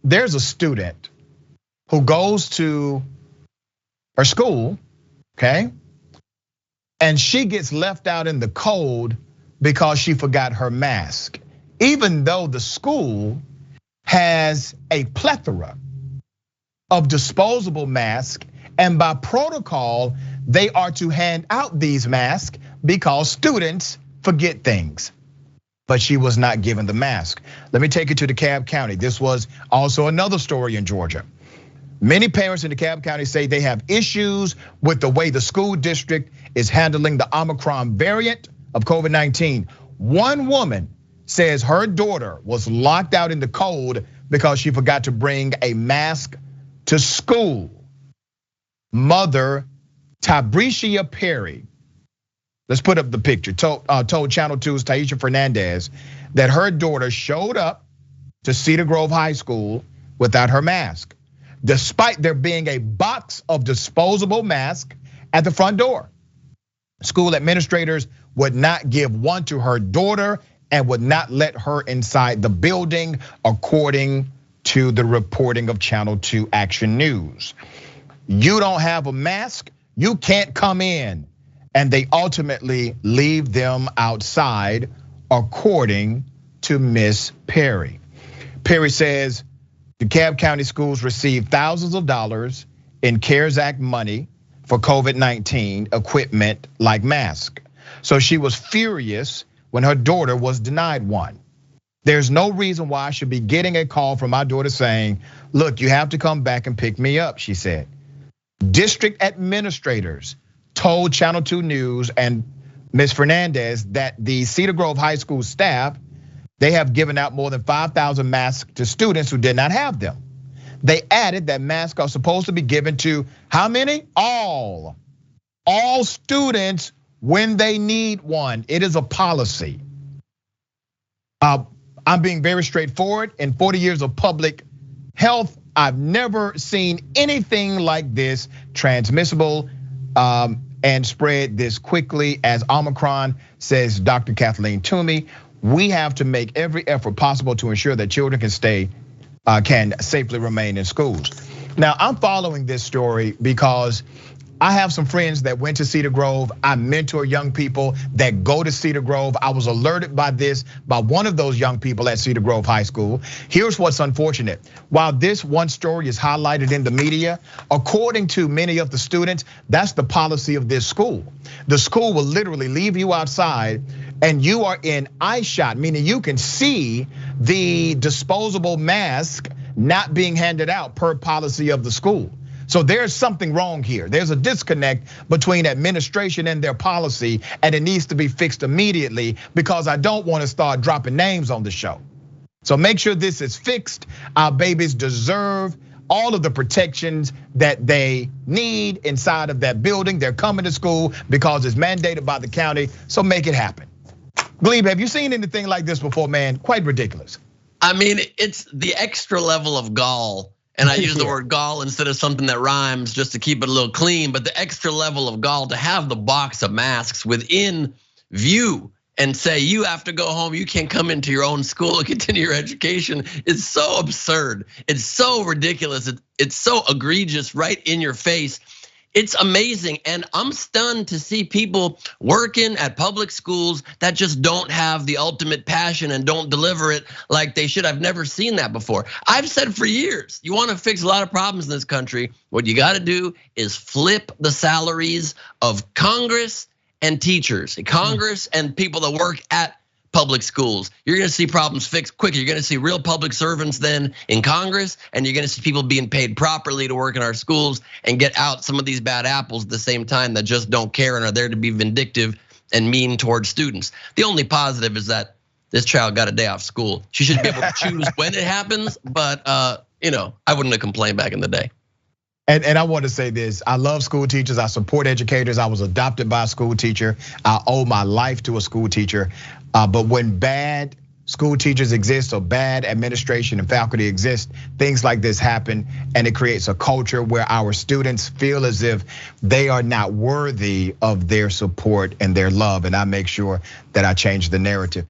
there's a student who goes to her school, okay? And she gets left out in the cold because she forgot her mask, even though the school has a plethora of disposable masks, and by protocol, they are to hand out these masks because students forget things. But she was not given the mask. Let me take you to DeKalb County. This was also another story in Georgia. Many parents in DeKalb County say they have issues with the way the school district is handling the Omicron variant of COVID-19. One woman says her daughter was locked out in the cold because she forgot to bring a mask to school. Mother Tabricia Perry, let's put up the picture, told Channel 2's Taisha Fernandez that her daughter showed up to Cedar Grove High School without her mask, despite there being a box of disposable masks at the front door. School administrators would not give one to her daughter and would not let her inside the building, according to the reporting of Channel 2 Action News. You don't have a mask, you can't come in. And they ultimately leave them outside, according to Miss Perry. Perry says DeKalb County schools received thousands of dollars in CARES Act money for COVID-19 equipment like masks. So she was furious when her daughter was denied one. There's no reason why I should be getting a call from my daughter saying, look, you have to come back and pick me up, she said. District administrators told Channel 2 News and Ms. Fernandez that the Cedar Grove High School staff, they have given out more than 5,000 masks to students who did not have them. They added that masks are supposed to be given to how many? All students when they need one. It is a policy. I'm being very straightforward. In 40 years of public health, I've never seen anything like this transmissible and spread this quickly as Omicron, says Dr. Kathleen Toomey. We have to make every effort possible to ensure that children can safely remain in schools. Now, I'm following this story because I have some friends that went to Cedar Grove. I mentor young people that go to Cedar Grove. I was alerted by this by one of those young people at Cedar Grove High School. Here's what's unfortunate. While this one story is highlighted in the media, according to many of the students, that's the policy of this school. The school will literally leave you outside and you are in eye shot, meaning you can see the disposable mask not being handed out per policy of the school. So there's something wrong here. There's a disconnect between administration and their policy, and it needs to be fixed immediately because I don't want to start dropping names on the show. So make sure this is fixed. Our babies deserve all of the protections that they need inside of that building. They're coming to school because it's mandated by the county, so make it happen. Gleib, have you seen anything like this before, man? Quite ridiculous. I mean, it's the extra level of gall. And I use the word gall instead of something that rhymes just to keep it a little clean, but the extra level of gall to have the box of masks within view and say you have to go home, you can't come into your own school and continue your education is so absurd. It's so ridiculous. It's so egregious right in your face. It's amazing, and I'm stunned to see people working at public schools that just don't have the ultimate passion and don't deliver it like they should. I've never seen that before. I've said for years, you wanna fix a lot of problems in this country, what you gotta do is flip the salaries of Congress and teachers, Congress and people that work at public schools. You're gonna see problems fixed quicker. You're gonna see real public servants then in Congress, and you're gonna see people being paid properly to work in our schools and get out some of these bad apples at the same time that just don't care and are there to be vindictive and mean towards students. The only positive is that this child got a day off school. She should be able to choose when it happens, but I wouldn't have complained back in the day. And I want to say this, I love school teachers, I support educators, I was adopted by a school teacher, I owe my life to a school teacher. But when bad school teachers exist or bad administration and faculty exist, things like this happen, and it creates a culture where our students feel as if they are not worthy of their support and their love, and I make sure that I change the narrative.